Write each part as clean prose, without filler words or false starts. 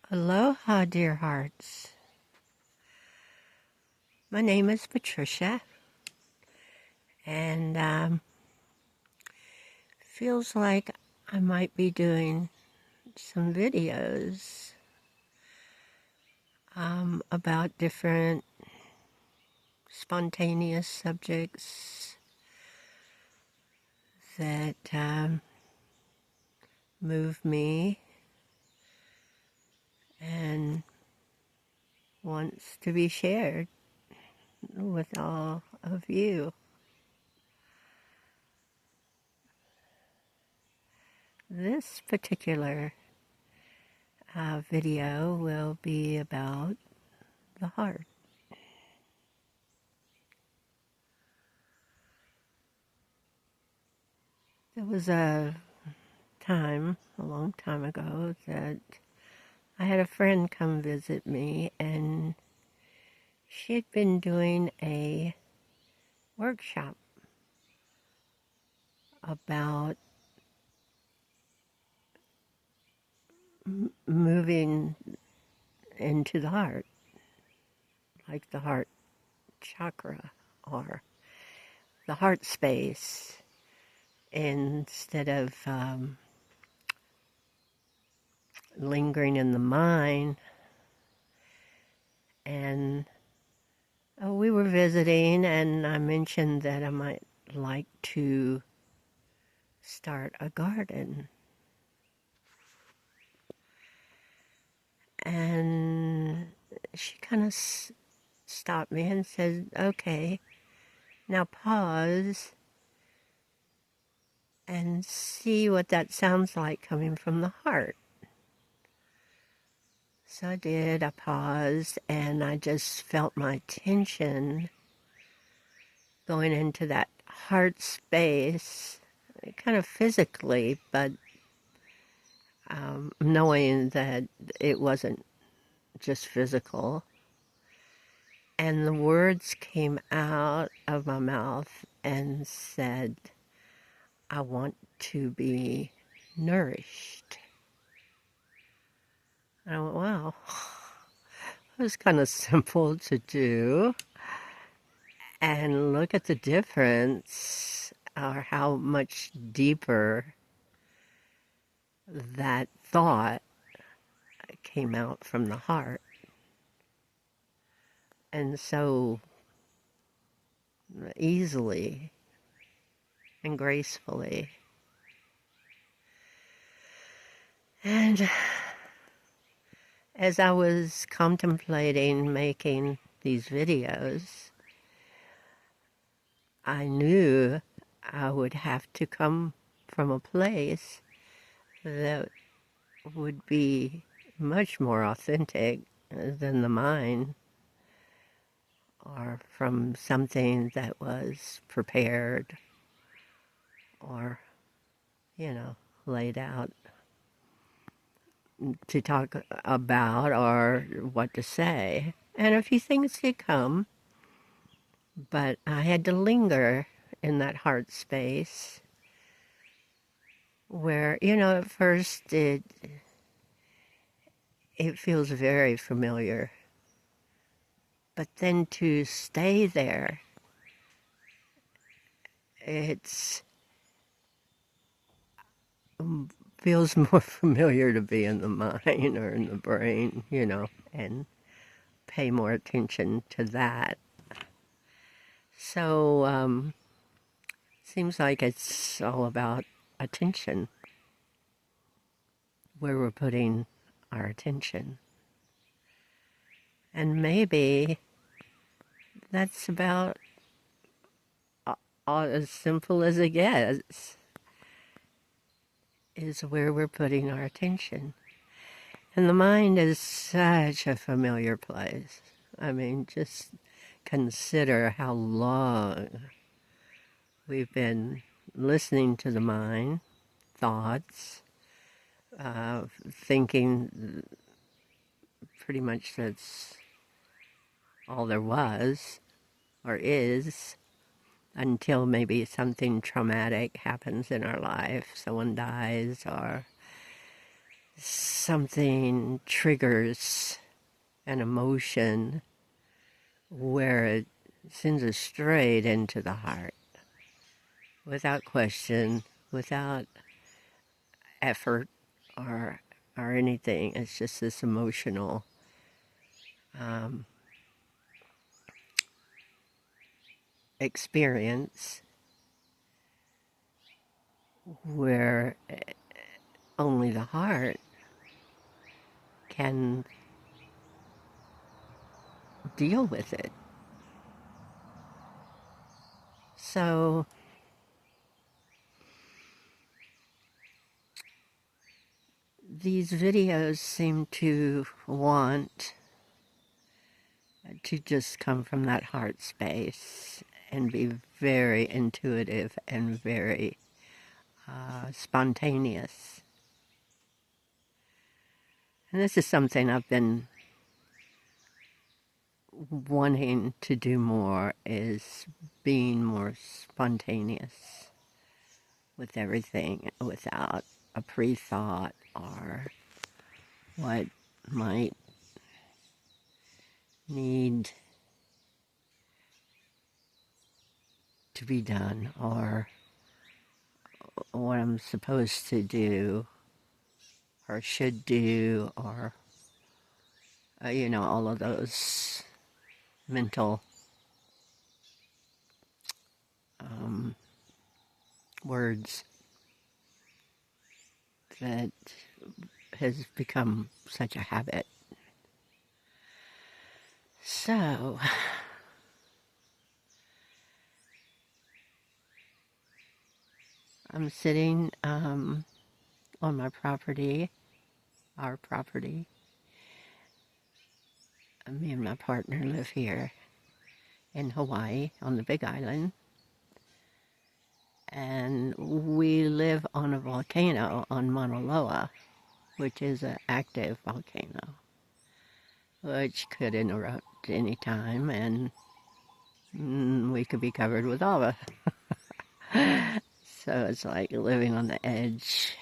Aloha, dear hearts. My name is Patricia, and feels like I might be doing some videos about different spontaneous subjects that move me and wants to be shared with all of you. This particular video will be about the heart. There was a long time ago, that I had a friend come visit me, and she had been doing a workshop about moving into the heart, like the heart chakra or the heart space, instead of lingering in the mind. And we were visiting, and I mentioned that I might like to start a garden. And she kind of stopped me and said, okay, now pause and see what that sounds like coming from the heart. So I did. I paused, and I just felt my tension going into that heart space, kind of physically, but knowing that it wasn't just physical. And the words came out of my mouth and said, I want to be nourished. And I went, wow, it was kind of simple to do. And look at the difference, or how much deeper that thought came out from the heart. And so easily and gracefully. And as I was contemplating making these videos, I knew I would have to come from a place that would be much more authentic than the mind, or from something that was prepared or, laid out to talk about or what to say. And a few things did come, but I had to linger in that heart space where, at first it feels very familiar. But then to stay there, it's feels more familiar to be in the mind or in the brain, and pay more attention to that. So, seems like it's all about attention, where we're putting our attention. And maybe that's about all as simple as it gets, is where we're putting our attention. And the mind is such a familiar place. I mean, just consider how long we've been listening to the mind, thoughts, thinking pretty much that's all there was or is, until maybe something traumatic happens in our life. Someone dies, or something triggers an emotion where it sends us straight into the heart without question, without effort or anything. It's just this emotional experience where only the heart can deal with it. So these videos seem to want to just come from that heart space and be very intuitive and very spontaneous. And this is something I've been wanting to do more, is being more spontaneous with everything without a pre-thought or what might need to be done or what I'm supposed to do or should do or, all of those mental words that has become such a habit. So, I'm sitting on my property, our property. Me and my partner live here in Hawaii on the Big Island. And we live on a volcano on Mauna Loa, which is an active volcano, which could erupt any time, and we could be covered with lava. So it's like living on the edge.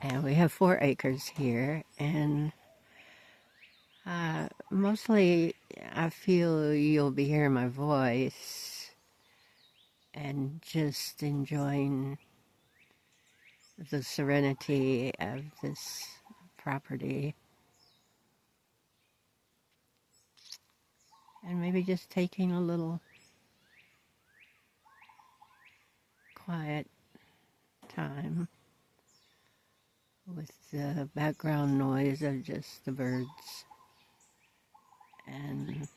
And we have 4 acres here, and mostly I feel you'll be hearing my voice and just enjoying the serenity of this property. And maybe just taking a little quiet time with the background noise of just the birds. And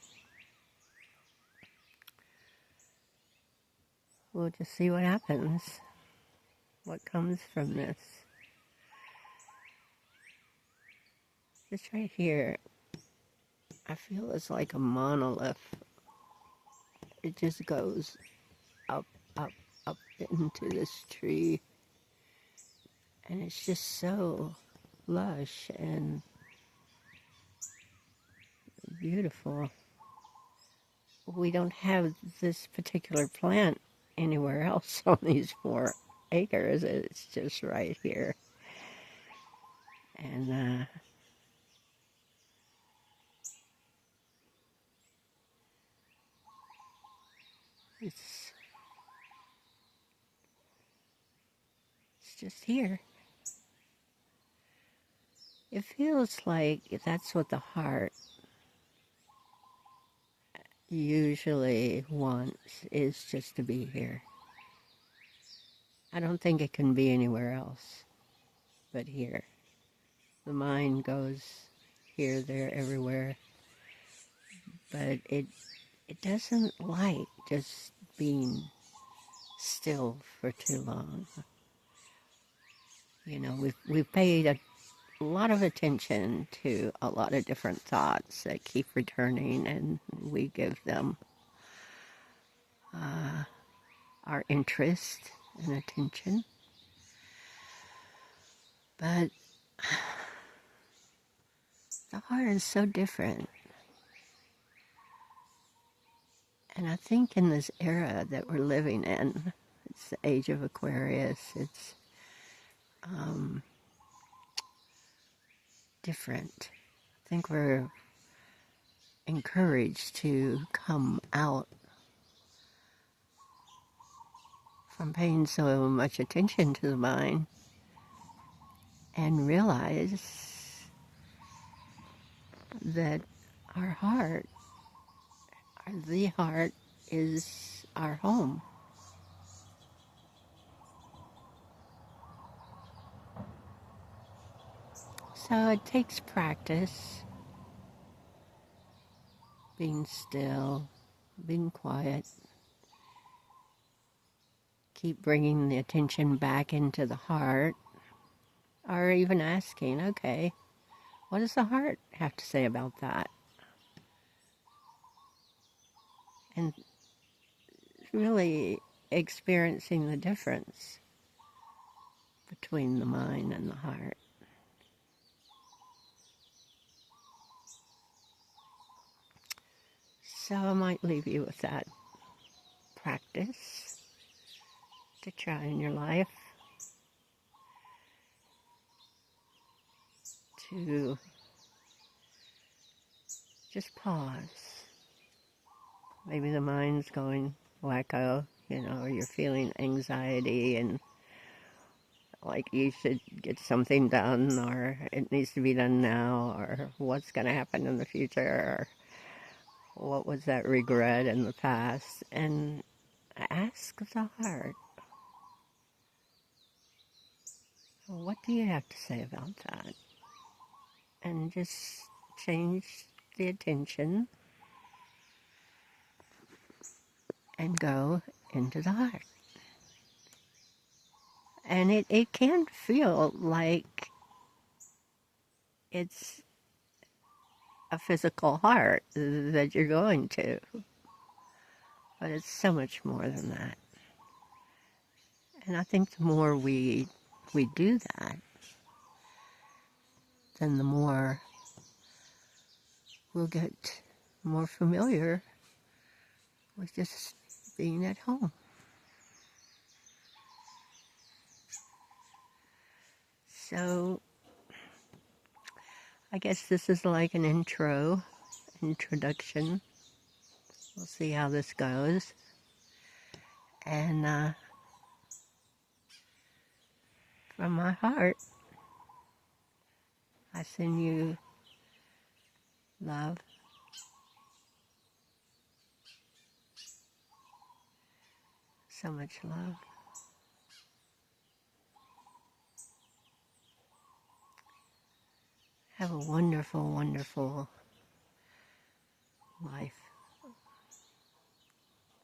we'll just see what happens, what comes from this. This right here, I feel it's like a monolith. It just goes up, up, up into this tree. And it's just so lush and beautiful. We don't have this particular plant anywhere else on these 4 acres. It's just right here. And it's just here. It feels like that's what the heart usually wants, is just to be here. I don't think it can be anywhere else but here. The mind goes here, there, everywhere, but it doesn't like just being still for too long. We've paid a lot of attention to a lot of different thoughts that keep returning, and we give them our interest and attention. But the heart is so different. And I think in this era that we're living in, it's the age of Aquarius, it's different. I think we're encouraged to come out from paying so much attention to the mind and realize that our heart, the heart, is our home. So it takes practice, being still, being quiet, keep bringing the attention back into the heart, or even asking, okay, what does the heart have to say about that? And really experiencing the difference between the mind and the heart. So I might leave you with that practice to try in your life, to just pause. Maybe the mind's going wacko, or you're feeling anxiety and like you should get something done, or it needs to be done now, or what's going to happen in the future, or what was that regret in the past. And ask the heart, what do you have to say about that? And just change the attention and go into the heart. And it can feel like it's a physical heart that you're going to, but it's so much more than that. And I think the more we do that, then the more we'll get more familiar with just being at home. So I guess this is like an introduction. We'll see how this goes. And from my heart, I send you love, so much love. Have a wonderful, wonderful life,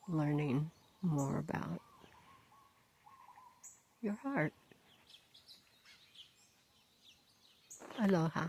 learning more about your heart. Aloha.